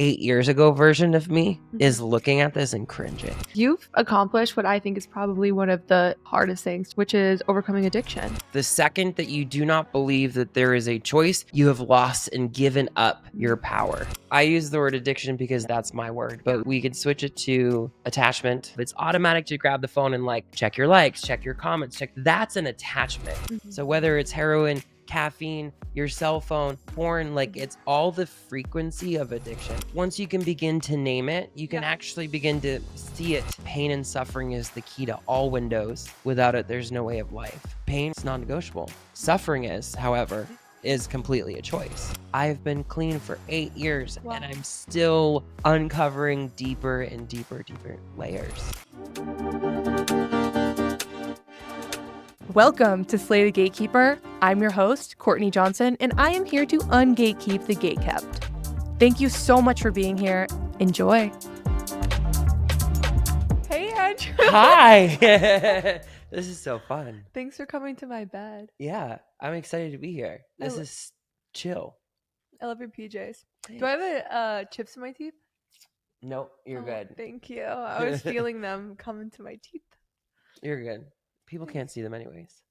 8 years ago version of me is looking at this and cringing. You've accomplished what I think is probably one of the hardest things, which is overcoming addiction. The second that you do not believe that there is a choice, you have lost and given up your power. I use the word addiction because that's my word, but we could switch it to attachment. It's automatic to grab the phone and like check your likes, check your comments, that's an attachment. So whether it's heroin, caffeine, your cell phone, porn, like it's all the frequency of addiction. Once you can begin to name it, you can actually begin to see it. Pain and suffering is the key to all windows. Without it, there's no way of life. Pain is non-negotiable. Suffering is, however, is completely a choice. I've been clean for 8 years and I'm still uncovering deeper and deeper layers. Welcome to Slay the Gatekeeper. I'm your host, Courtney Johnson, and I am here to ungatekeep the gatekept. Thank you so much for being here. Enjoy. Hey, Andrew. Hi. This is so fun. Thanks for coming to my bed. Yeah, I'm excited to be here. This is chill. I love your PJs. Thanks. Do I have chips in my teeth? Nope, you're good. Thank you. I was feeling them come into my teeth. You're good. People can't see them anyways.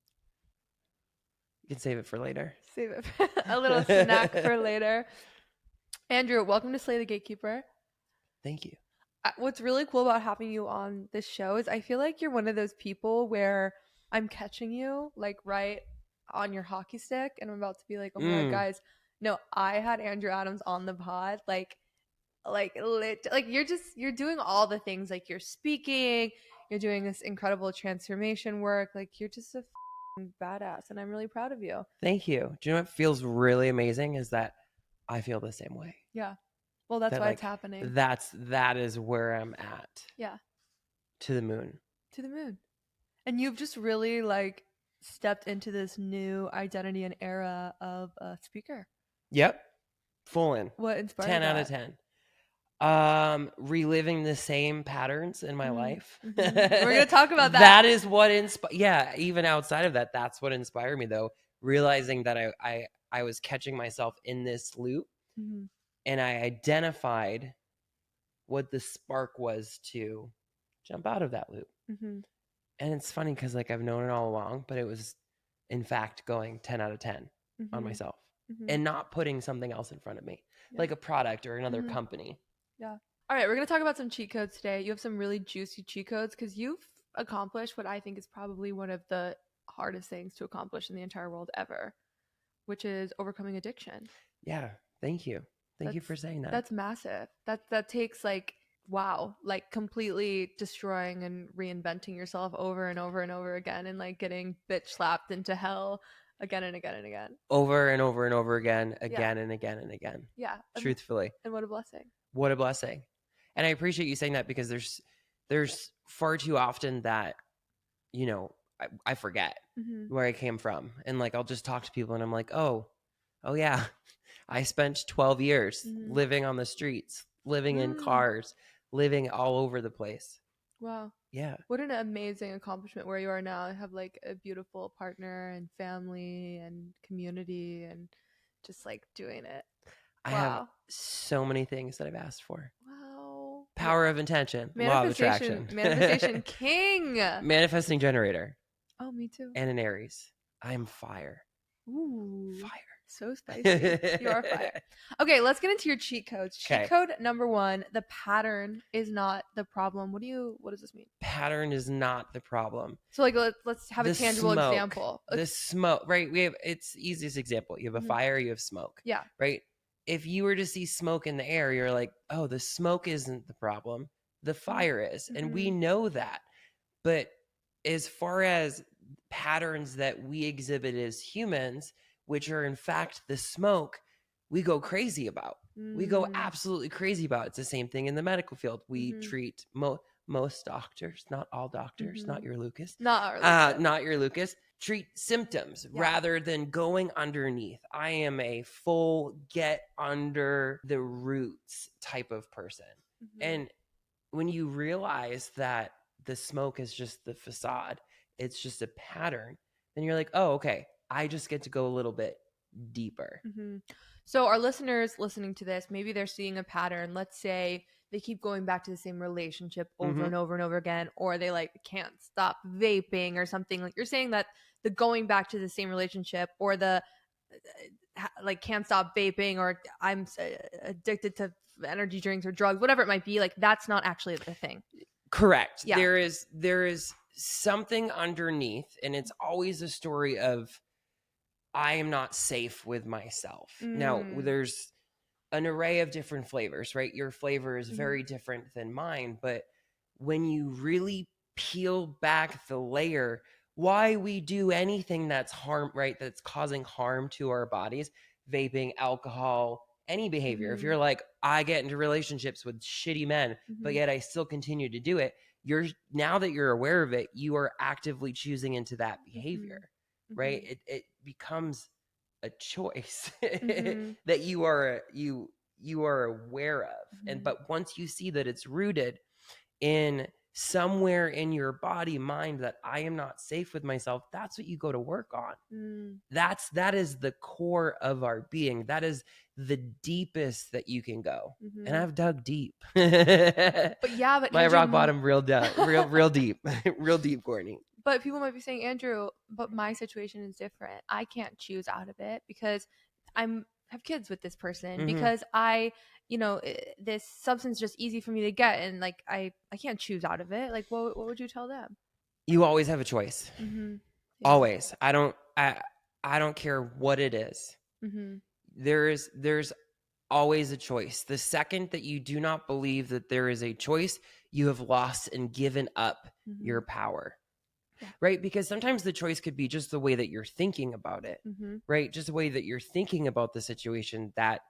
You can save it for later. Save it for a little snack for later. Andrew, welcome to Slay the Gatekeeper. Thank you. What's really cool about having you on this show is I feel like you're one of those people where I'm catching you like right on your hockey stick and I'm about to be like, oh my God, guys. No, I had Andrew Adams on the pod. You're doing all the things, like you're speaking, you're doing this incredible transformation work. Like you're just a badass and I'm really proud of you. Thank you. Do you know what feels really amazing is that I feel the same way. Yeah. Well, that's why it's happening. That is where I'm at. Yeah. To the moon. To the moon. And you've just really like stepped into this new identity and era of a speaker. Yep. Full in. What inspired 10 that? out of 10. Reliving the same patterns in my life. We're gonna talk about that. That is what even outside of that, that's what inspired me though. Realizing that I was catching myself in this loop and I identified what the spark was to jump out of that loop. And it's funny because like I've known it all along, but it was in fact going 10 out of 10 on myself and not putting something else in front of me, like a product or another company. Yeah. All right, we're going to talk about some cheat codes today. You have some really juicy cheat codes because you've accomplished what I think is probably one of the hardest things to accomplish in the entire world ever, which is overcoming addiction. Yeah. Thank you. Thank you for saying that. That's massive. That takes like completely destroying and reinventing yourself over and over and over again and like getting bitch slapped into hell again and again and again. Over and over and over again and again and again. Yeah. Truthfully. And what a blessing. What a blessing. And I appreciate you saying that because there's far too often that, you know, I forget where I came from. And like, I'll just talk to people and I'm like, oh yeah, I spent 12 years living on the streets, living in cars, living all over the place. Wow. Yeah. What an amazing accomplishment where you are now. I have like a beautiful partner and family and community and just like doing it. I have so many things that I've asked for. Wow. Power of intention. Law of attraction. Manifestation king. Manifesting generator. Oh, me too. And an Aries. I am fire. Ooh. Fire. So spicy. You are fire. Okay, let's get into your cheat codes. Cheat code number 1, the pattern is not the problem. What does this mean? Pattern is not the problem. So like let's have a tangible example. The smoke, right? It's the easiest example. You have a fire, you have smoke. Yeah. Right? If you were to see smoke in the air, you're like, oh, the smoke isn't the problem. The fire is. And we know that. But as far as patterns that we exhibit as humans, which are in fact the smoke, we go crazy about. We go absolutely crazy about. It's the same thing in the medical field. We treat most doctors, not all doctors, not your Lucas. Not your Lucas. Treat symptoms rather than going underneath. I am a full get under the roots type of person. And when you realize that the smoke is just the facade, it's just a pattern, then you're like, oh, okay, I just get to go a little bit deeper. So our listeners listening to this, maybe they're seeing a pattern. Let's say they keep going back to the same relationship over and over and over again, or they like can't stop vaping or something. Like you're saying that the going back to the same relationship or the like can't stop vaping or I'm addicted to energy drinks or drugs, whatever it might be, like that's not actually the thing. Correct. Yeah. There is something underneath, and it's always a story of I am not safe with myself. Now, there's an array of different flavors, right? Your flavor is very different than mine, but when you really peel back the layer, why we do anything that's harm, right? That's causing harm to our bodies, vaping, alcohol, any behavior. If you're like, I get into relationships with shitty men, but yet I still continue to do it, now that you're aware of it, you are actively choosing into that behavior, right? It becomes a choice that you are aware of. And but once you see that it's rooted in somewhere in your body, mind, that I am not safe with myself, that's what you go to work on. That is the core of our being. That is the deepest that you can go. And I've dug deep. But yeah, but my Andrew, rock bottom real deep. Real deep, Courtney. But people might be saying, Andrew, but my situation is different. I can't choose out of it because have kids with this person, because I, this substance is just easy for me to get, and like I can't choose out of it. Like, what would you tell them? You always have a choice. Yeah. Always. I don't care what it is. There's always a choice. The second that you do not believe that there is a choice, you have lost and given up your power. Yeah. Right? Because sometimes the choice could be just the way that you're thinking about it, right? Just the way that you're thinking about the situation that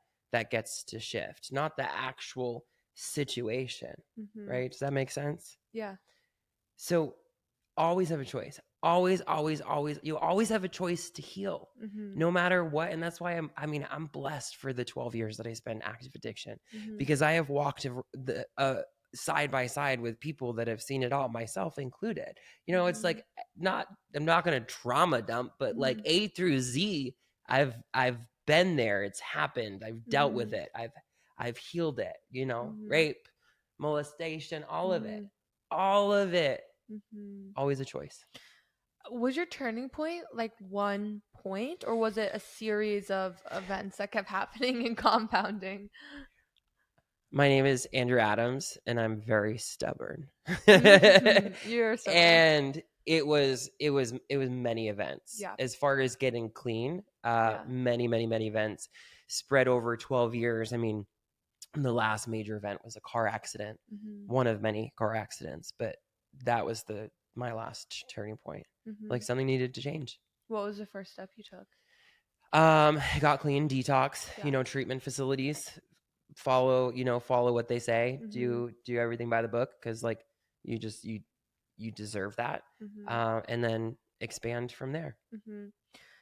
gets to shift, not the actual situation, right? Does that make sense? Yeah. So always have a choice. Always. You always have a choice to heal, no matter what. And that's why I'm blessed for the 12 years that I spent in active addiction, because I have walked side by side with people that have seen it all, myself included. It's like I'm not going to trauma dump, but like A through Z, I've been there. It's happened. I've dealt with it. I've healed it, rape, molestation, all of it, always a choice. Was your turning point like one point, or was it a series of events that kept happening and compounding? My name is Andrew Adams, and I'm very stubborn. You're stubborn. And it was many events. Yeah. As far as getting clean, many events spread over 12 years. I mean, the last major event was a car accident, one of many car accidents, but that was my last turning point. Like something needed to change. What was the first step you took? Got clean, detox, treatment facilities. Follow what they say. Do everything by the book, because like you deserve that. And then expand from there.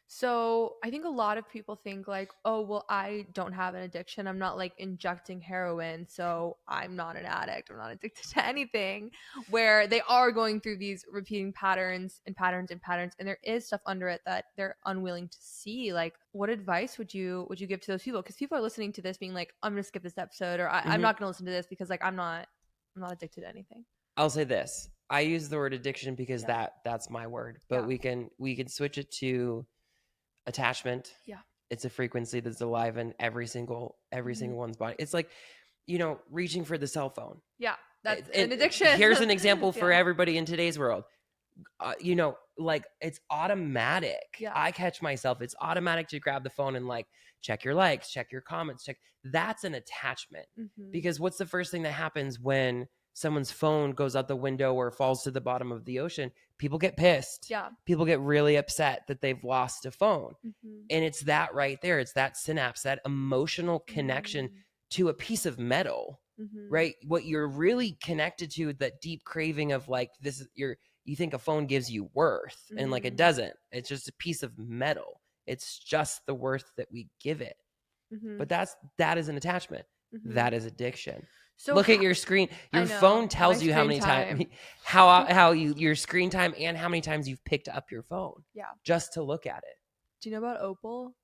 So I think a lot of people think like, oh, well, I don't have an addiction. I'm not like injecting heroin, so I'm not an addict. I'm not addicted to anything, where they are going through these repeating patterns. And there is stuff under it that they're unwilling to see. Like, what advice would you give to those people? Because people are listening to this being like, I'm going to skip this episode, or I'm not going to listen to this because like I'm not addicted to anything. I'll say this. I use the word addiction because that's my word, but we can switch it to attachment. Yeah. It's a frequency that's alive in every single one's body. It's like, reaching for the cell phone. Yeah. That's an addiction. Here's an example for everybody in today's world. Like it's automatic. Yeah. I catch myself. It's automatic to grab the phone and like check your likes, check your comments, that's an attachment. Because what's the first thing that happens when someone's phone goes out the window or falls to the bottom of the ocean? People get pissed. Yeah. People get really upset that they've lost a phone. And it's that right there. It's that synapse, that emotional connection to a piece of metal, right? What you're really connected to, that deep craving of like, you think a phone gives you worth, and like it doesn't. It's just a piece of metal. It's just the worth that we give it. But that is an attachment. That is addiction. So look at your screen. Your phone tells you how many times, your screen time, and how many times you've picked up your phone. Yeah. Just to look at it. Do you know about Opal?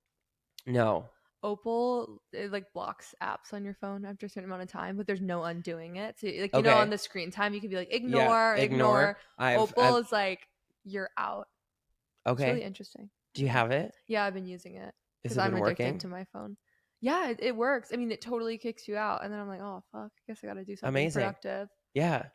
No. Opal, it like blocks apps on your phone after a certain amount of time, but there's no undoing it. So like, you know, on Okay. the screen time, you can be like, Yeah. ignore, Ignore. ignore. I've Opal is like, you're out. It's really okay. interesting. Do you have it? Yeah, I've been using it Has because it I'm been addicted working? to my phone. Yeah, it works. I mean, it totally kicks you out. And then I'm like, oh, fuck. I guess I got to do something Amazing. productive. Yeah.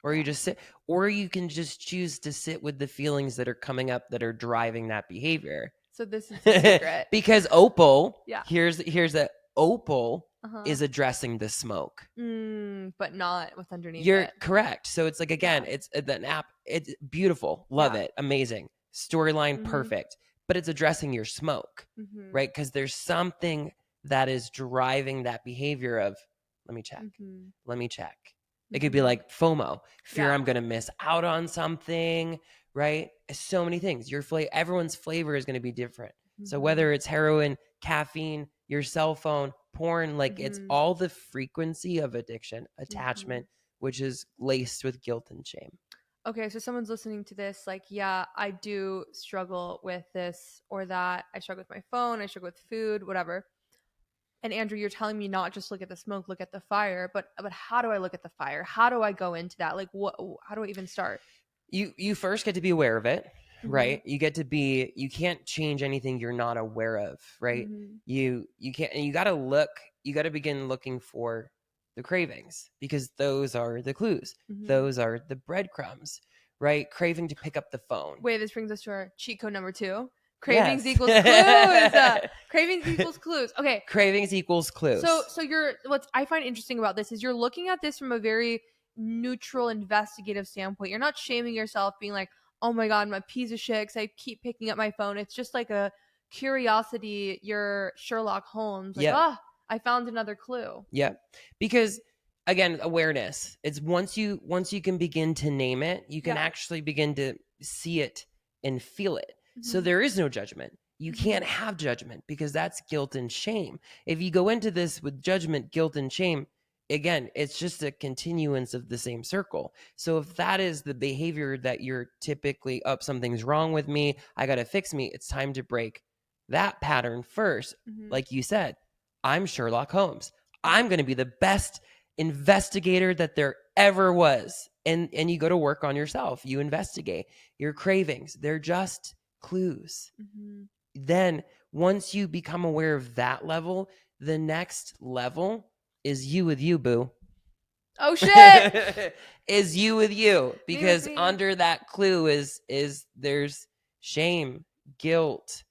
Or you Yeah. just sit, or you can just choose to sit with the feelings that are coming up that are driving that behavior. So this is the secret. Because Opal, Yeah. here's that Opal Uh-huh. is addressing the smoke. But not what's underneath You're it. correct. So it's like, again, Yeah. it's an app. It's beautiful. Love Yeah. it. Amazing. Storyline, Mhm. perfect. But it's addressing your smoke, Mhm. right? Because there's something that is driving that behavior of, let me check. Mhm. Let me check. It could be like FOMO, fear Yeah. I'm going to miss out on something, right? So many things. Everyone's flavor is going to be different. So whether it's heroin, caffeine, your cell phone, porn, like it's all the frequency of addiction, attachment, which is laced with guilt and shame. Okay, so someone's listening to this, like, yeah, I do struggle with this or that. I struggle with my phone, I struggle with food, whatever. And Andrew, you're telling me not just look at the smoke, look at the fire, but how do I look at the fire? How do I go into that? Like, how do I even start? You first get to be aware of it, right? You can't change anything you're not aware of, right? You can't, and you got to begin looking for the cravings, because those are the clues. Those are the breadcrumbs, right? Craving to pick up the phone. Wait, this brings us to our cheat code number 2. Yes. Cravings equals clues. Cravings equals clues. Okay. Cravings equals clues. So what I find interesting about this is you're looking at this from a very neutral, investigative standpoint. You're not shaming yourself, being like, oh my God, I'm a piece of shit because I keep picking up my phone. It's just like a curiosity. You're Sherlock Holmes. Like, I found another clue. Yeah. Because again, awareness. It's once you can begin to name it, you can actually begin to see it and feel it. So there is no judgment. You can't have judgment, because that's guilt and shame. If you go into this with judgment, guilt, and shame, again, it's just a continuance of the same circle. So if that is the behavior that you're typically, something's wrong with me, I got to fix me, it's time to break that pattern first. Like you said, I'm Sherlock Holmes. I'm going to be the best investigator that there ever was. And you go to work on yourself. You investigate your cravings. They're just clues. Then once you become aware of that level, the next level is you with you, boo. Oh shit. Is you with you, because me. under that clue is there's shame, guilt,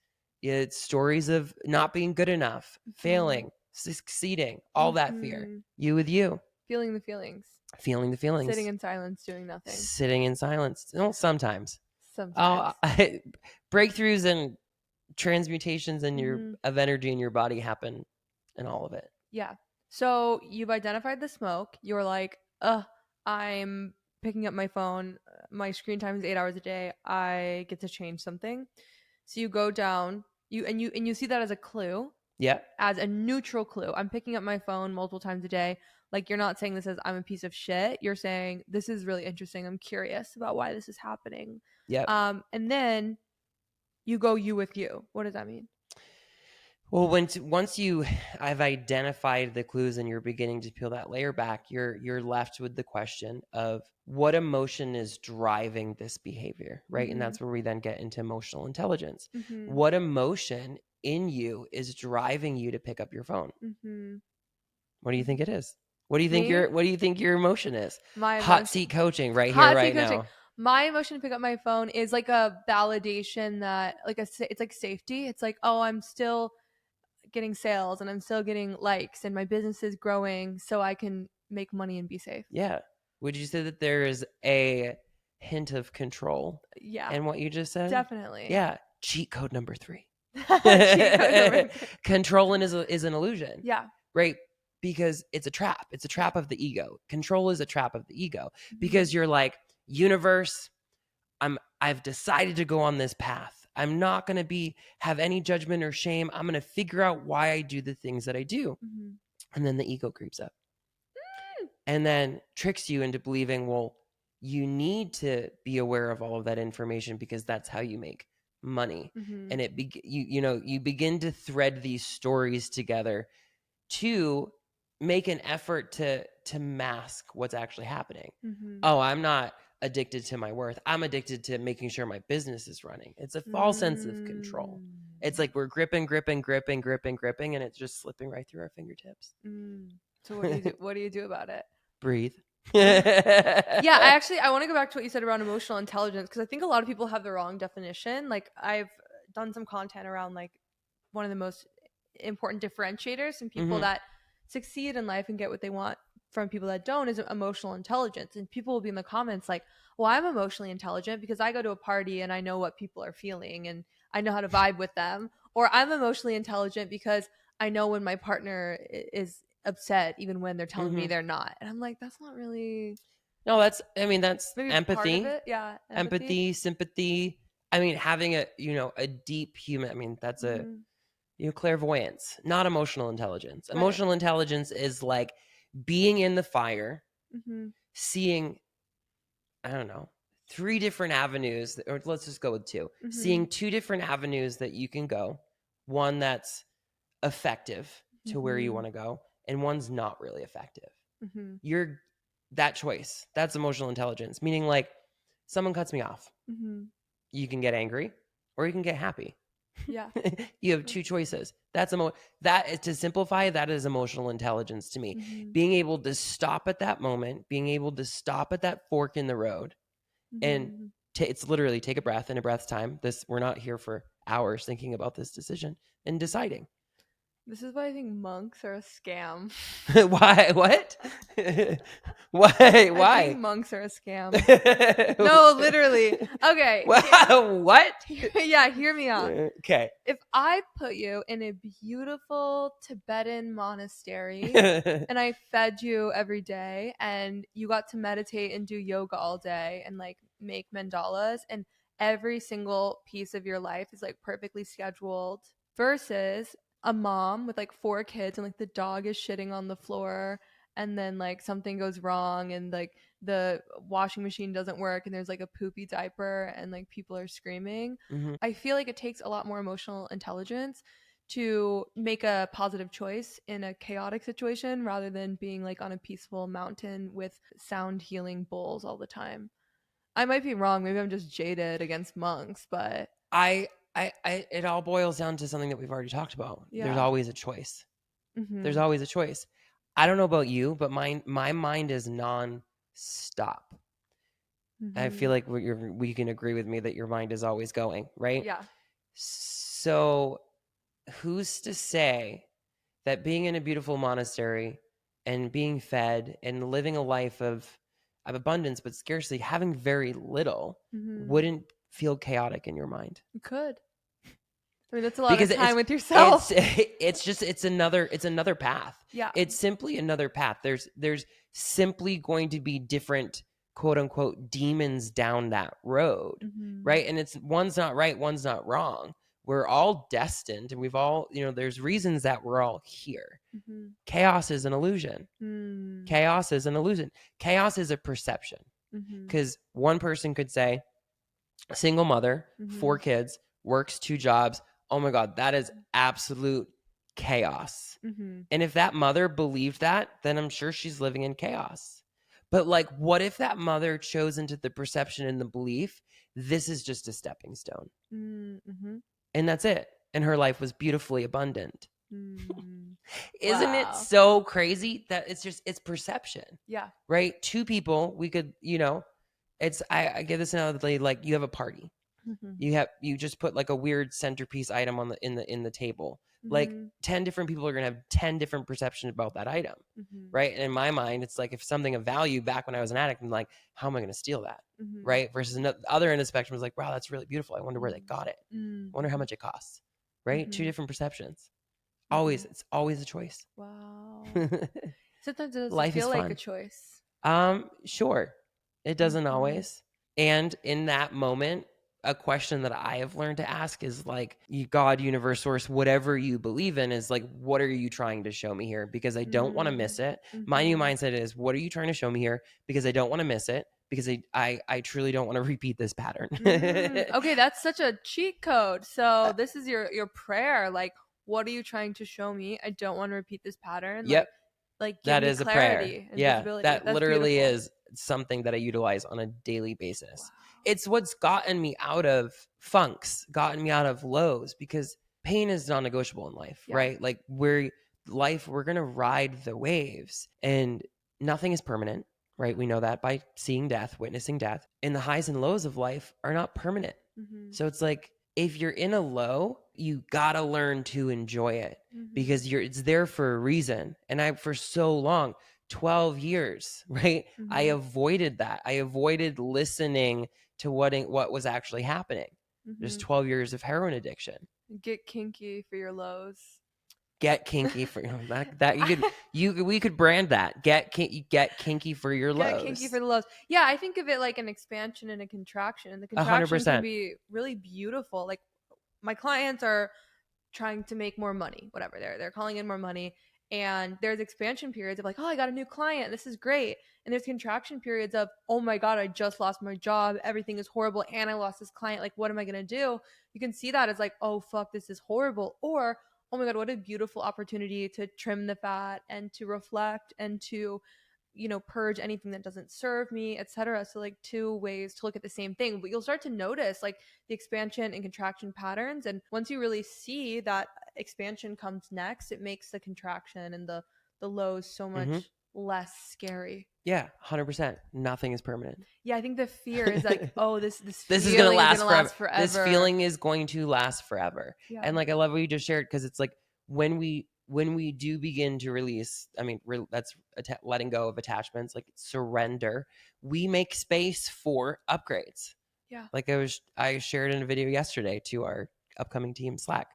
it's stories of not being good enough, failing, succeeding, all that fear. You with you. Feeling the feelings. Feeling the feelings. Sitting in silence, doing nothing. Sitting in silence. No, sometimes. Sometimes. Breakthroughs and transmutations in your of energy in your body happen in all of it. Yeah. So you've identified the smoke. You're like, I'm picking up my phone. My screen time is 8 hours a day. I get to change something. So you go down, you see that as a clue. Yeah. As a neutral clue. I'm picking up my phone multiple times a day. Like, you're not saying this as I'm a piece of shit. You're saying this is really interesting. I'm curious about why this is happening. Yeah. And then you go you with you. What does that mean? Well, once I've identified the clues and you're beginning to peel that layer back, you're left with the question of what emotion is driving this behavior, right? And that's where we then get into emotional intelligence. What emotion in you is driving you to pick up your phone? What do you think it is? What do you think your emotion is? Hot seat coaching right here, right now. My emotion to pick up my phone is like a validation that it's like safety. It's like, oh, I'm still getting sales and I'm still getting likes and my business is growing so I can make money and be safe. Yeah. Would you say that there is a hint of control in what you just said? Definitely. Yeah. Cheat code number 3. Cheat code number 3. Control is an illusion. Yeah. Right? Because it's a trap. It's a trap of the ego. Control is a trap of the ego, because you're like, universe, I've decided to go on this path. I'm not going to have any judgment or shame. I'm going to figure out why I do the things that I do. And then the ego creeps up and then tricks you into believing, well, you need to be aware of all of that information because that's how you make money. And you begin to thread these stories together to make an effort to mask what's actually happening. Oh, I'm not addicted to my worth. I'm addicted to making sure my business is running. It's a false sense of control. It's like we're gripping, and it's just slipping right through our fingertips. So what do you do? What do you do about it? Breathe. Yeah, I want to go back to what you said around emotional intelligence, because I think a lot of people have the wrong definition. Like, I've done some content around like one of the most important differentiators in people that succeed in life and get what they want from people that don't is emotional intelligence. And people will be in the comments like, well, I'm emotionally intelligent because I go to a party and I know what people are feeling and I know how to vibe with them. Or I'm emotionally intelligent because I know when my partner is upset, even when they're telling me they're not. And I'm like, that's not really. No, that's maybe empathy. Part of it. Yeah. Empathy, sympathy. I mean, having a deep human, I mean, that's a clairvoyance, not emotional intelligence. Right. Emotional intelligence is like being in the fire, seeing, I don't know, 3 different avenues, or let's just go with 2. Seeing 2 different avenues that you can go. One that's effective to where you want to go, and one's not really effective. You're that choice. That's emotional intelligence, meaning like someone cuts me off. You can get angry or you can get happy. Yeah. You have 2 choices. That is, to simplify, that is emotional intelligence to me. Being able to stop at that moment, being able to stop at that fork in the road, and it's literally take a breath in a breath's time. We're not here for hours thinking about this decision and deciding. This is why I think monks are a scam. Why? What? Why? I think monks are a scam. No, literally. Okay. What? Yeah, hear me out. Okay. If I put you in a beautiful Tibetan monastery and I fed you every day and you got to meditate and do yoga all day and like make mandalas, and every single piece of your life is like perfectly scheduled, versus a mom with like 4 kids and like the dog is shitting on the floor and then like something goes wrong and like the washing machine doesn't work and there's like a poopy diaper and like people are screaming. I feel like it takes a lot more emotional intelligence to make a positive choice in a chaotic situation rather than being like on a peaceful mountain with sound healing bowls all the time. I might be wrong. Maybe I'm just jaded against monks, but it all boils down to something that we've already talked about. Yeah. There's always a choice. There's always a choice. I don't know about you, but my mind is non-stop. I feel like we can agree with me that your mind is always going, right? Yeah. So who's to say that being in a beautiful monastery and being fed and living a life of abundance, but scarcely having very little, wouldn't feel chaotic in your mind? It could. I mean, that's a lot of time with yourself. It's another path. Yeah. It's simply another path. There's simply going to be different, quote unquote, demons down that road. Right. And one's not right, one's not wrong. We're all destined, and we've all, there's reasons that we're all here. Chaos is an illusion. Chaos is an illusion. Chaos is a perception. Because one person could say, single mother, 4 kids, works 2 jobs. Oh my God, that is absolute chaos. And if that mother believed that, then I'm sure she's living in chaos. But like, what if that mother chose into the perception and the belief, this is just a stepping stone? And that's it. And her life was beautifully abundant. Isn't it so crazy that it's perception? Yeah. Right? 2 people, we could, I give this analogy, like you have a party. You just put like a weird centerpiece item on in the table. Like 10 different people are going to have 10 different perceptions about that item. Right. And in my mind, it's like if something of value back when I was an addict, I'm like, how am I going to steal that? Right. Versus the other end of the spectrum was like, wow, that's really beautiful. I wonder where they got it. I wonder how much it costs. Right. 2 different perceptions. It's always a choice. Wow. Sometimes it doesn't feel like a choice. Sure. It doesn't always. And in that moment, a question that I have learned to ask is like, God, universe, source, whatever you believe in, is like, what are you trying to show me here? Because I don't want to miss it. My new mindset is, what are you trying to show me here? Because I don't want to miss it. because I truly don't want to repeat this pattern. Okay, that's such a cheat code. So this is your prayer. Like, what are you trying to show me? I don't want to repeat this pattern. Yep. Like give That me is a prayer. clarity and Yeah, visibility. that That's literally beautiful. is something that I utilize on a daily basis. Wow. It's what's gotten me out of funks, gotten me out of lows, because pain is non-negotiable in life, right? Like we're going to ride the waves, and nothing is permanent, right? We know that by seeing death, witnessing death. And the highs and lows of life are not permanent. So it's like, if you're in a low, you gotta learn to enjoy it, because it's there for a reason. And for so long, 12 years, right? I avoided that. I avoided listening to what was actually happening. Just 12 years of heroin addiction. Get kinky for your lows. Get kinky for that we could brand that. Get kinky for your lows. Get kinky for the lows. Yeah, I think of it like an expansion and a contraction. And the contraction 100%. can be really beautiful. Like my clients are trying to make more money, whatever. They're calling in more money. And there's expansion periods of like, oh, I got a new client. This is great. And there's contraction periods of, oh my God, I just lost my job. Everything is horrible. And I lost this client. Like, what am I going to do? You can see that as like, oh, fuck, this is horrible. Or, oh my God, what a beautiful opportunity to trim the fat and to reflect and to, purge anything that doesn't serve me, etc. So like two ways to look at the same thing, but you'll start to notice like the expansion and contraction patterns. And once you really see that expansion comes next, it makes the contraction and the lows so much less scary. Yeah, 100%. Nothing is permanent. Yeah, I think the fear is like, oh, this is going to last forever. This feeling is going to last forever. Yeah. And like, I love what you just shared, because it's like when we do begin to release, I mean, that's letting go of attachments, like surrender, we make space for upgrades. Yeah. Like I shared in a video yesterday to our upcoming team Slack.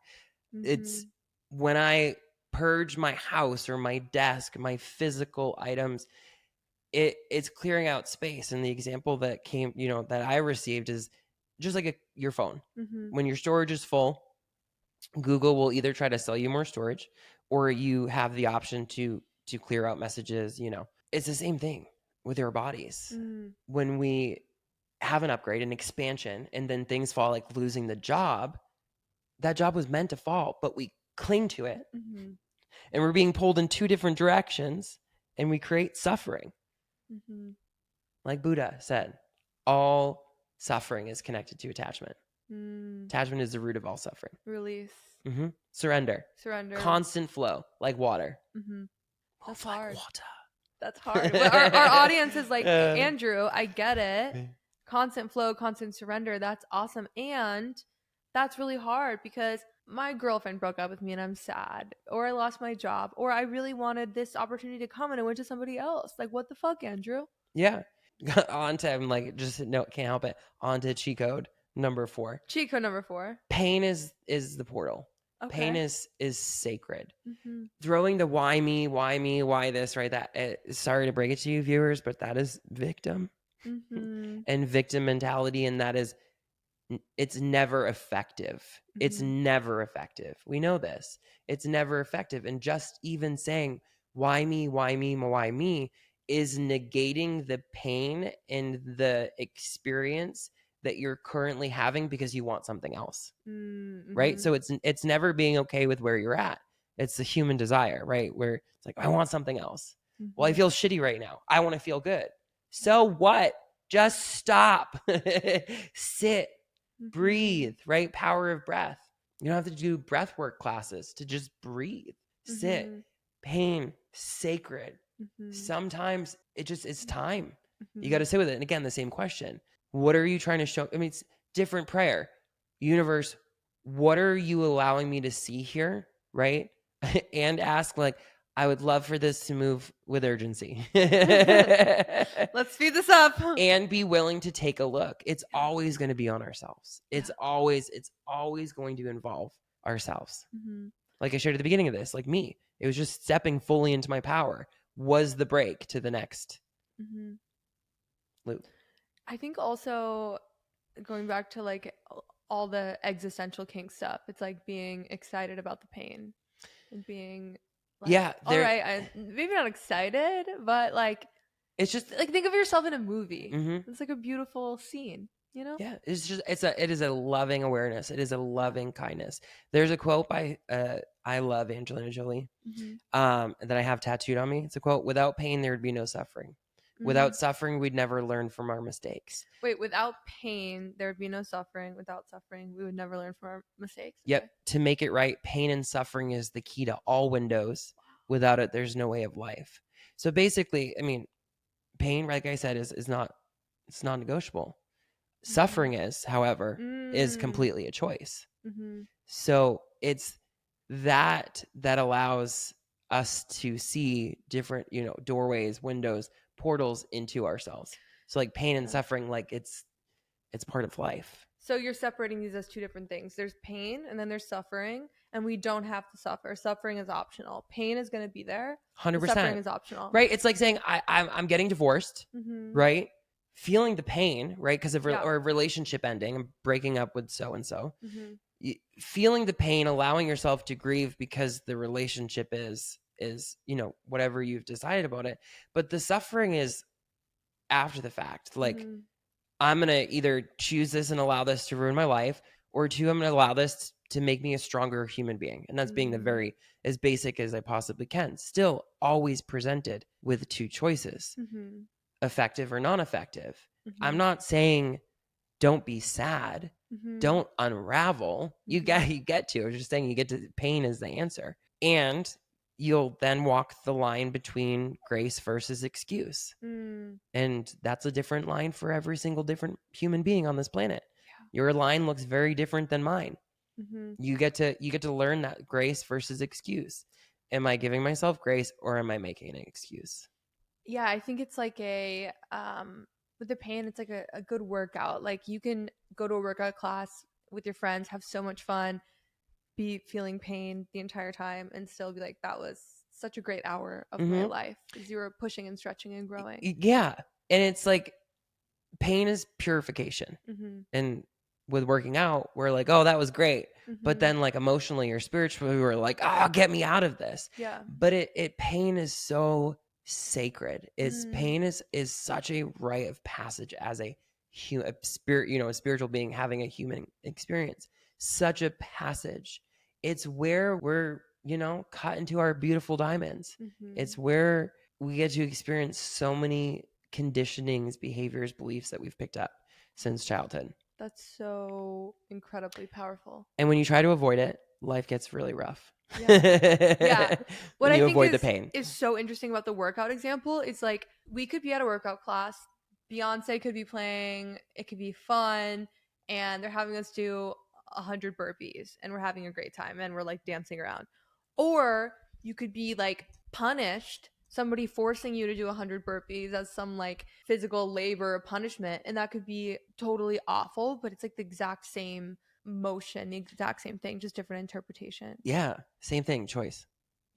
It's when I purge my house or my desk, my physical items, it's clearing out space. And the example that came, that I received is just like your phone. When your storage is full, Google will either try to sell you more storage, or you have the option to clear out messages. It's the same thing with our bodies. When we have an upgrade, an expansion, and then things fall, like losing the job, that job was meant to fall, but we cling to it, and we're being pulled in two different directions, and we create suffering. Like Buddha said, all suffering is connected to attachment. Attachment is the root of all suffering. Release. Surrender. Constant flow, like water. That's like hard. Water. That's hard. our audience is like, Andrew, I get it. Constant flow, constant surrender. That's awesome. And that's really hard, because my girlfriend broke up with me and I'm sad, or I lost my job, or I really wanted this opportunity to come and it went to somebody else. Like, what the fuck, Andrew? Yeah. On to, I'm like, just no, can't help it. On to cheat code number 4. Cheat code number 4. Pain is the portal. Okay. Pain is sacred. Throwing the why me, why this, right? That sorry to break it to you, viewers, but that is victim and victim mentality, and that is, it's never effective. It's never effective. We know this. It's never effective. And just even saying why me is negating the pain and the experience that you're currently having because you want something else. Right? So it's never being okay with where you're at. It's the human desire, right? Where it's like, I want something else. Well, I feel shitty right now. I want to feel good. So what? Just stop. Sit. Breathe, right? Power of breath. You don't have to do breath work classes to just breathe. Sit. Pain, sacred. Sometimes it's time. You got to sit with it. And again, the same question. What are you trying to show? I mean, it's different prayer. Universe, what are you allowing me to see here? Right? And ask, like, I would love for this to move with urgency. Let's speed this up. And be willing to take a look. It's always going to be on ourselves. It's always going to involve ourselves. Like I shared at the beginning of this, like me, it was just stepping fully into my power was the break to the next loop. I think also, going back to like all the existential kink stuff, it's like being excited about the pain and being like, all right, maybe not excited, but like It's just like, think of yourself in a movie. Mhm. It's like a beautiful scene, you know? Yeah, it is a loving awareness. It is a loving kindness. There's a quote by I love Angelina Jolie, Mhm. that I have tattooed on me. It's a quote: "Without pain, there would be no suffering. Without suffering, we'd never learn from our mistakes." Wait, without pain, there would be no suffering. Without suffering, we would never learn from our mistakes. Yep. Okay. To make it right, pain and suffering is the key to all windows. Without it, there's no way of life. So basically, I mean, pain, like I said, is not, it's non-negotiable. Suffering is, however, is Mm. completely a choice. Mhm. So it's that allows us to see different, doorways, windows, portals into ourselves. So like pain and Yeah. suffering, like it's part of life. So you're separating these as two different things. There's pain and then there's suffering, and we don't have to suffer. Suffering is optional. Pain is going to be there. The suffering 100%. is optional. Right? It's like saying I'm getting divorced, Mhm. right? Feeling the pain, right? Because of Yeah. or a relationship ending, I'm breaking up with so and so. Mhm. Feeling the pain, allowing yourself to grieve because the relationship is whatever you've decided about it. But the suffering is after the fact. Like Mhm. I'm gonna either choose this and allow this to ruin my life, or two, I'm gonna allow this to make me a stronger human being. And that's being the Mhm. very as basic as I possibly can. Still always presented with two choices, Mhm. effective or non-effective. I'm Mhm. not saying don't be sad. Mhm. Don't unravel. You get to. I was just saying you get to pain is the answer. And you'll then walk the line between grace versus excuse. Mm. And that's a different line for every single different human being on this planet. Yeah. Your line looks very different than mine. Mhm. You get to learn that grace versus excuse. Am I giving myself grace or am I making an excuse? Yeah, I think it's like a with the pain, it's like a good workout. Like you can go to a workout class with your friends, have so much fun, be feeling pain the entire time, and still be like, that was such a great hour of my Mm-hmm. life because you were pushing and stretching and growing. Yeah. And it's like pain is purification. Mm-hmm. And with working out, we're like, oh, that was great. But Mm-hmm. then like emotionally or spiritually, we were like, oh, get me out of this. Yeah. But it pain is so sacred. Is Mm. pain is such a rite of passage as a human spirit, a spiritual being having a human experience. Such a passage. It's where we're, cut into our beautiful diamonds. Mm-hmm. It's where we get to experience so many conditionings, behaviors, beliefs that we've picked up since childhood. That's so incredibly powerful. And when you try to avoid it, life gets really rough. Yeah. Yeah. What When I you think avoid the pain. is so interesting about the workout example is like we could be at a workout class, Beyonce could be playing, it could be fun, and they're having us do 100 burpees and we're having a great time and we're like dancing around. Or you could be like punished, somebody forcing you to do 100 burpees as some like physical labor punishment, and that could be totally awful, but it's like the exact same motion, the exact same thing, just different interpretation. Yeah. Same thing. Choice.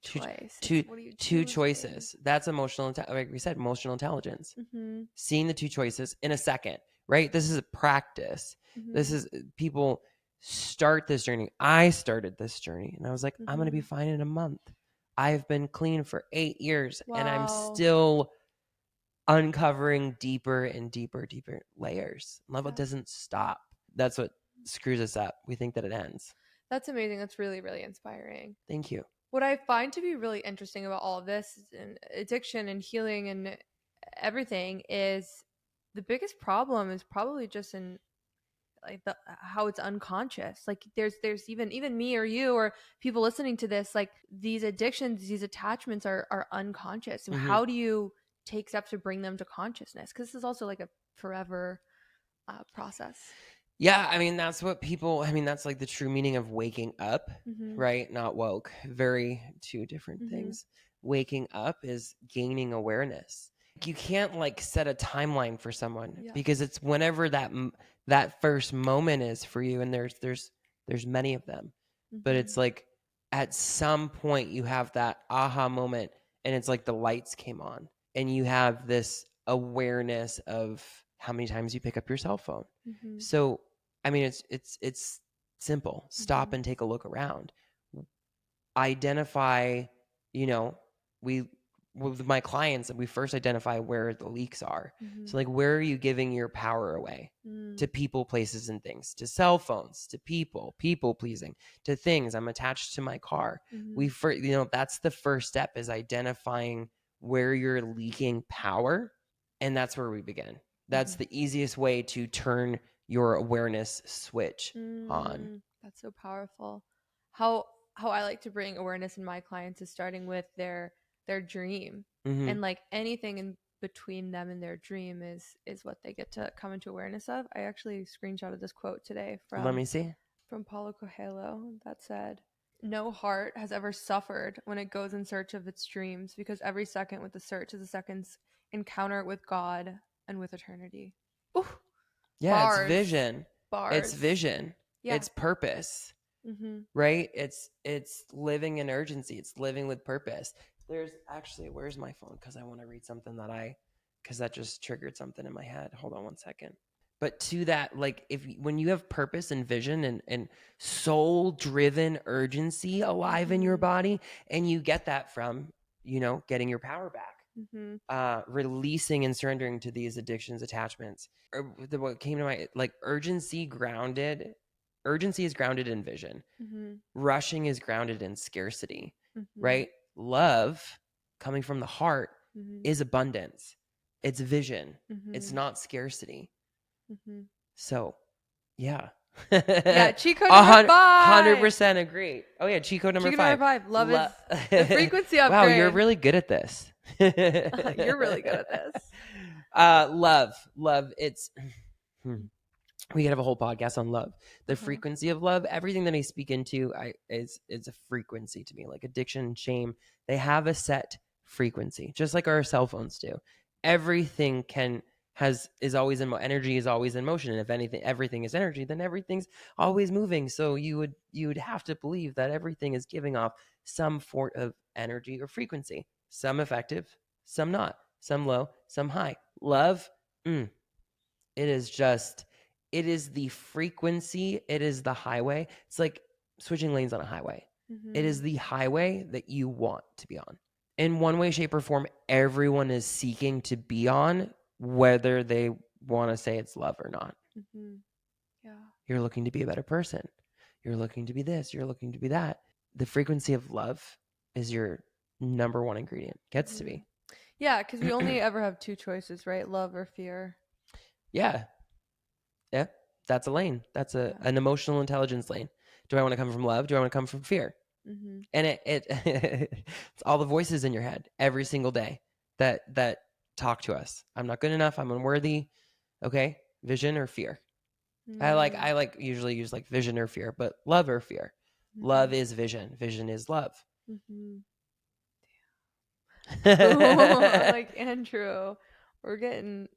Two, Choice. two, What are you two choosing? choices. That's emotional. Like we said, emotional intelligence. Mm-hmm. Seeing the two choices in a second, right? This is a practice. This Mm-hmm. is people start this journey. I started this journey and I was like, I'm going to be Mm-hmm. fine in a month. I've been clean for 8 years and I'm Wow. still uncovering deeper and deeper layers. Level Yeah. doesn't stop. That's what screws us up. We think that it ends. That's amazing. That's really, really inspiring. Thank you. What I find to be really interesting about all of this and addiction and healing and everything is the biggest problem is probably just in like how it's unconscious. Like there's even me or you or people listening to this, like these addictions, these attachments are unconscious. So how do you take steps to bring them to consciousness? Because this is also like a forever process. Yeah, I mean that's that's like the true meaning of waking up, Mm-hmm. right? Not woke. Very two different Mm-hmm. things. Waking up is gaining awareness. You can't like set a timeline for someone because it's whenever that first moment is for you, and there's many of them. But it's like at some point you have that aha moment and it's like the lights came on and you have this awareness of how many times you pick up your cell phone. Mm-hmm. So, I mean, it's simple. Stop and take a look around. Identify, we with my clients, we first identify where the leaks are. So like, where are you giving your power away? To people, places, and things, to cell phones, to people pleasing, to things. I'm attached to my car. That's the first step, is identifying where you're leaking power. And that's where we begin. That's the easiest way to turn your awareness switch on. That's so powerful. How I like to bring awareness in my clients is starting with their dream, and like anything in between them and their dream is what they get to come into awareness of. I actually screenshotted this quote today from, let me see, from Paulo Coelho, that said, "No heart has ever suffered when it goes in search of its dreams, because every second with the search is a second's encounter with God and with eternity." Ooh, yeah, bars. It's vision. Bars. It's vision. Yeah. It's purpose. Right? It's living in urgency. It's living with purpose. There's actually, where's my phone? Because I want to read something because that just triggered something in my head. Hold on one second. But to that, like, when you have purpose and vision and soul driven urgency alive in your body, and you get that from, getting your power back, releasing and surrendering to these addictions, attachments, what came to my, like, urgency is grounded in vision. Rushing is grounded in scarcity, right? Love, coming from the heart, is abundance. It's vision. It's not scarcity. So, yeah. Yeah, cheat code number 5. 100% agree. Oh yeah, cheat code number 5. Love is the frequency upgrade. Wow, you're really good at this. You're really good at this. Love. It's... We could have a whole podcast on love. The frequency of love, everything that I speak into, is a frequency to me. Like addiction, shame, they have a set frequency, just like our cell phones do. Everything is always in energy, is always in motion. And if everything is energy, then everything's always moving. So you would have to believe that everything is giving off some form of energy or frequency. Some effective, some not. Some low, some high. Love, it is the frequency. It is the highway. It's like switching lanes on a highway. It is the highway that you want to be on. In one way, shape, or form, everyone is seeking to be on, whether they want to say it's love or not. Yeah. You're looking to be a better person. You're looking to be this. You're looking to be that. The frequency of love is your number one ingredient. Gets to be. Yeah, because we only ever have 2 choices, right? Love or fear. Yeah. Yeah, that's a lane. That's an emotional intelligence lane. Do I want to come from love? Do I want to come from fear? And it's all the voices in your head every single day that talk to us. I'm not good enough. I'm unworthy. Okay, vision or fear. I usually use like vision or fear, but love or fear. Love is vision. Vision is love. Like Andrew. We're getting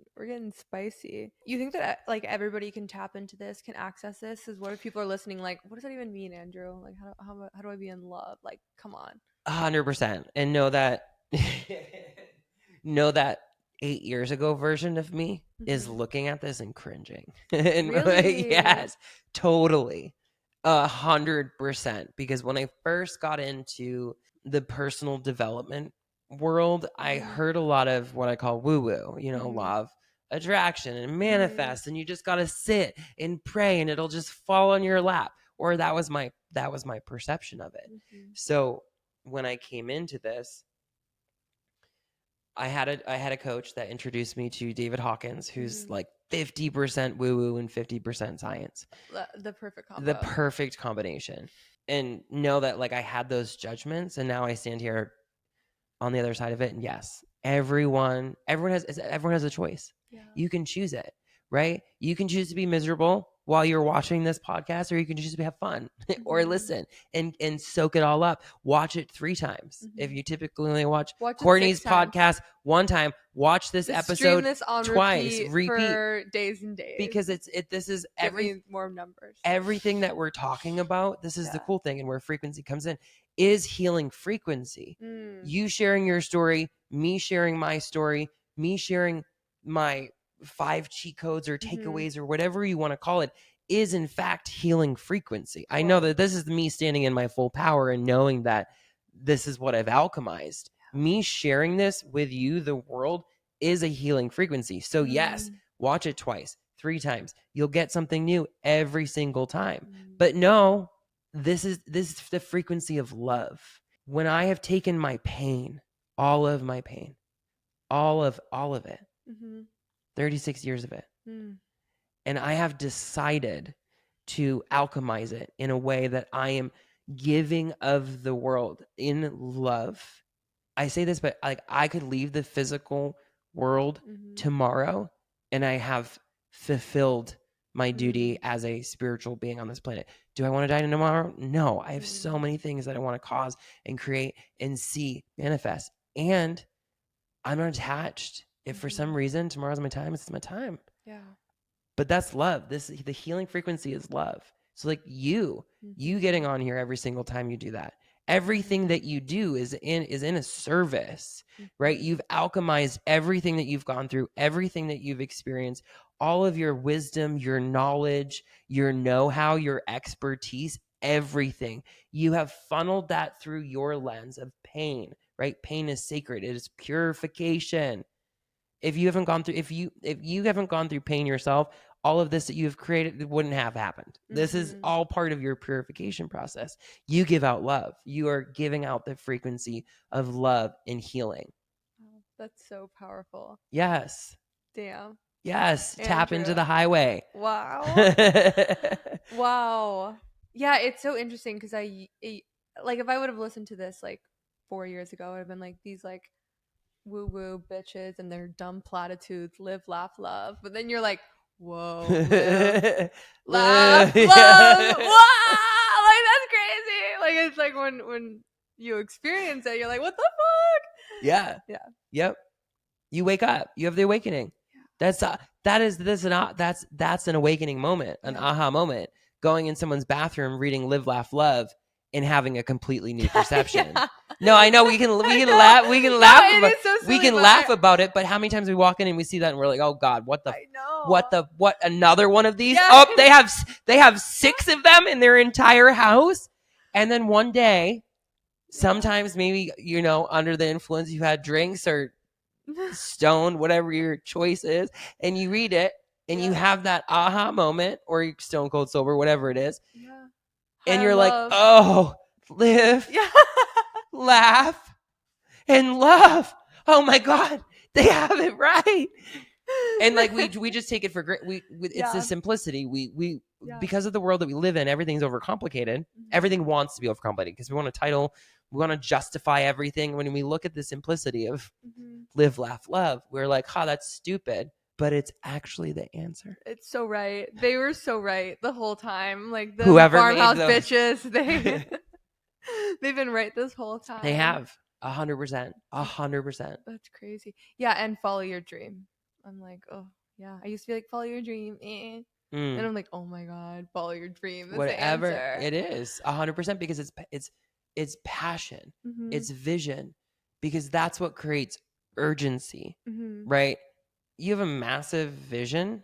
spicy. You think that like everybody can tap into this, can access this? Because what if people are listening like, what does that even mean, Andrew? Like how do I be in love? Like, come on. 100%. And know that 8 years ago version of me is looking at this and cringing. And really? Yes, totally. 100%. Because when I first got into the personal development world, I heard a lot of what I call woo-woo, law of attraction and manifest, and you just got to sit and pray and it'll just fall on your lap. Or that was my perception of it. So when I came into this, I had a coach that introduced me to David Hawkins, who's like 50% woo-woo and 50% science. The perfect combo. The perfect combination. And know that like I had those judgments, and now I stand here on the other side of it. And yes, everyone has a choice. Yeah. You can choose it, right? You can choose to be miserable while you're watching this podcast, or you can choose to have fun or listen and soak it all up. Watch it 3 times. If you typically only watch Courtney's podcast 1 time, watch this episode stream this on twice, repeat for days and days, because this is more numbers. Everything that we're talking about, this is the cool thing, and where frequency comes in, is healing frequency. You sharing your story, me sharing my story, me sharing my 5 cheat codes or takeaways or whatever you want to call it, is in fact healing frequency. Cool. I know that this is me standing in my full power and knowing that this is what I've alchemized. Me sharing this with you, the world, is a healing frequency. So yes, watch it twice, 3 times. You'll get something new every single time. But no, this is the frequency of love. When I have taken my pain, all of my pain, all of it, 36 years of it, and I have decided to alchemize it in a way that I am giving of the world in love. I say this, but like I could leave the physical world tomorrow and I have fulfilled my duty as a spiritual being on this planet. Do I want to die tomorrow? No. I have so many things that I want to cause and create and see manifest. And I'm not attached. If for some reason tomorrow's my time, it's my time. Yeah. But that's love. The healing frequency is love. So like you getting on here every single time you do that. Everything that you do is in a service, right? You've alchemized everything that you've gone through, everything that you've experienced, all of your wisdom, your knowledge, your know-how, your expertise, everything. You have funneled that through your lens of pain, right? Pain is sacred. It is purification. If you haven't gone through pain yourself, all of this that you have created wouldn't have happened. This is all part of your purification process. You give out love. You are giving out the frequency of love and healing. Oh, that's so powerful. Yes. Damn. Yes. Andrew. Tap into the highway. Wow. Wow. Yeah, it's so interesting because like if I would have listened to this like 4 years ago, I would have been like these like woo-woo bitches and their dumb platitudes, live, laugh, love. But then you're like, whoa, live, laugh, love. Wow, like that's crazy. Like it's like when you experience it, you're like, what the fuck? Yeah. Yep. You wake up. You have the awakening. That's an awakening moment, an aha moment. Going in someone's bathroom, reading "Live, Laugh, Love," and having a completely new perception. No, I know we can laugh. We can laugh. It is so silly, we can laugh about it. But how many times we walk in and we see that and we're like, oh God, what another one of these? Yeah. Oh, they have 6 of them in their entire house. And then one day, sometimes maybe under the influence, you had drinks or stoned, whatever your choice is, and you read it and you have that aha moment, or you're stone cold sober, whatever it is, and you're like, oh, live, laugh, and love. Oh my God, they have it right. And like we just take it for granted. It's the simplicity. We because of the world that we live in, everything's overcomplicated. Everything wants to be overcomplicated because we want a title. We want to justify everything. When we look at the simplicity of live, laugh, love, we're like, that's stupid. But it's actually the answer. It's so right. They were so right the whole time. Like the Whoever farmhouse bitches, they've been right this whole time. They have 100%. 100%. That's crazy. Yeah, and follow your dream. I'm like, oh yeah. I used to be like, follow your dream. And I'm like, oh my God, follow your dream. That's whatever the answer. It is 100% because it's passion. It's vision, because that's what creates urgency, right? You have a massive vision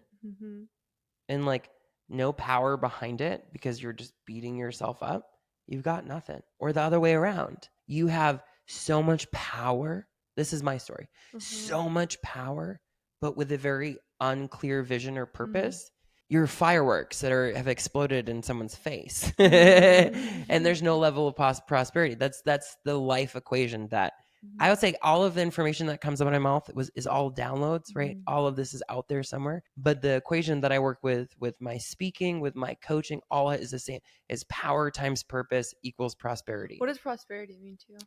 and like no power behind it because you're just beating yourself up. You've got nothing. Or the other way around. You have so much power. This is my story. So much power, but with a very unclear vision or purpose. You're fireworks that have exploded in someone's face. And there's no level of prosperity. That's the life equation that I would say all of the information that comes out of my mouth is all downloads, right? All of this is out there somewhere. But the equation that I work with my speaking, with my coaching, all is the same. Is power times purpose equals prosperity. What does prosperity mean to you?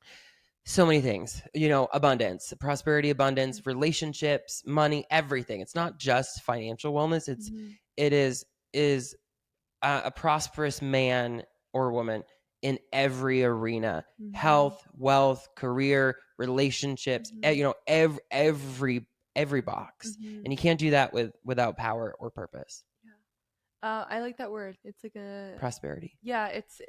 So many things, abundance, prosperity, abundance, relationships, money, everything. It's not just financial wellness. It is a prosperous man or woman in every arena, health, wealth, career, relationships, every box. And you can't do that without power or purpose. I like that word. It's like a prosperity. Yeah, it's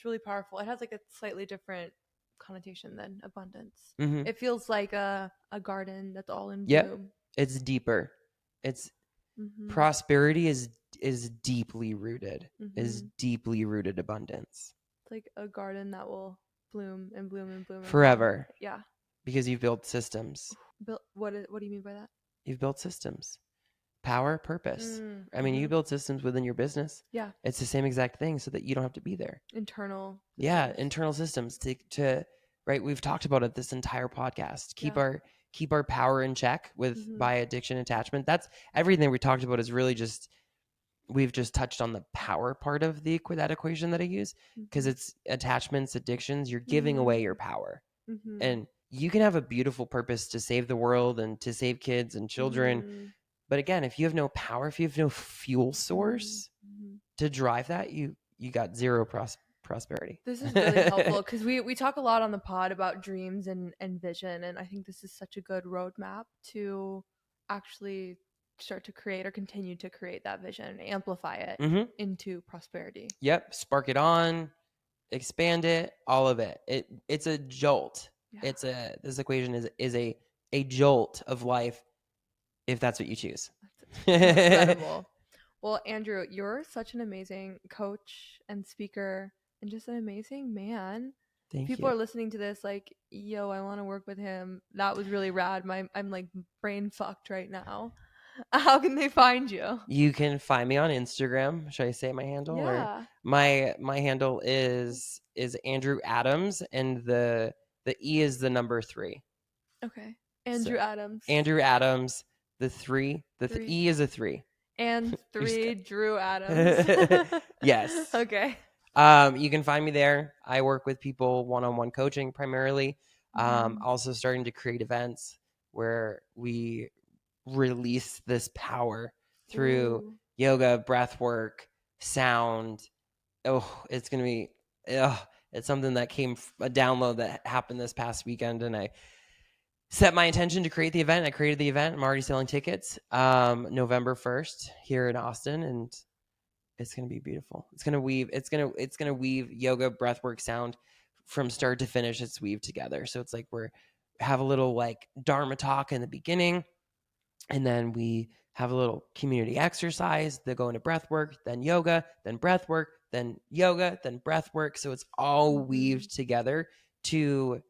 really powerful. It has like a slightly different connotation than abundance. It feels like a garden that's all in bloom. It's deeper. It's prosperity is deeply rooted. Is deeply rooted abundance. It's like a garden that will bloom and bloom and bloom and forever. bloom. Yeah. Because you've built systems. What do you mean by that? You've built systems. Power, purpose. I mean, you Mm-hmm. build systems within your business. Yeah. It's the same exact thing so that you don't have to be there. Internal systems. Yeah, internal systems to right. We've talked about it this entire podcast. Keep our power in check with by addiction attachment. That's everything we talked about is really just we've just touched on the power part of that equation that I use because it's attachments, addictions. You're giving away your power, and you can have a beautiful purpose to save the world and to save kids and children. But again, if you have no power, if you have no fuel source to drive that, you got zero prosperity. This is really helpful because we talk a lot on the pod about dreams and vision, and I think this is such a good roadmap to actually start to create or continue to create that vision, amplify it into prosperity. Yep, spark it on, expand it, all of it. It's a jolt. Yeah. This equation is a jolt of life if that's what you choose. That's incredible. Well, Andrew, you're such an amazing coach and speaker and just an amazing man. People are listening to this like, yo, I want to work with him. That was really rad. I'm like brain fucked right now. How can they find you? You can find me on Instagram. Should I say my handle? Yeah. Or my handle is Andrew Adams, and the E is the number 3. Okay. Andrew Adams. Andrew Adams, the 3. The E is a 3. And 3 Drew Adams. Yes. Okay. You can find me there. I work with people one-on-one coaching primarily. Also starting to create events where we release this power through yoga, breath work, sound. It's going to be it's something that a download that happened this past weekend, and I set my intention to create the event. I created the event. I'm already selling tickets November 1st here in Austin, and it's going to be beautiful. It's going to weave yoga, breathwork, sound from start to finish. It's weaved together. So it's like we have a little like Dharma talk in the beginning, and then we have a little community exercise that go into breathwork, then yoga, then breathwork, then yoga, then breathwork. So it's all weaved together to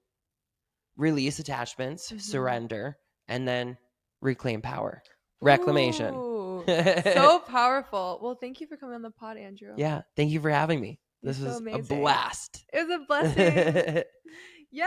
release attachments, surrender, and then reclaim power. Reclamation. So powerful. Well, thank you for coming on the pod, Andrew. Yeah, thank you for having me. This was a blast. It was a blessing. Yay!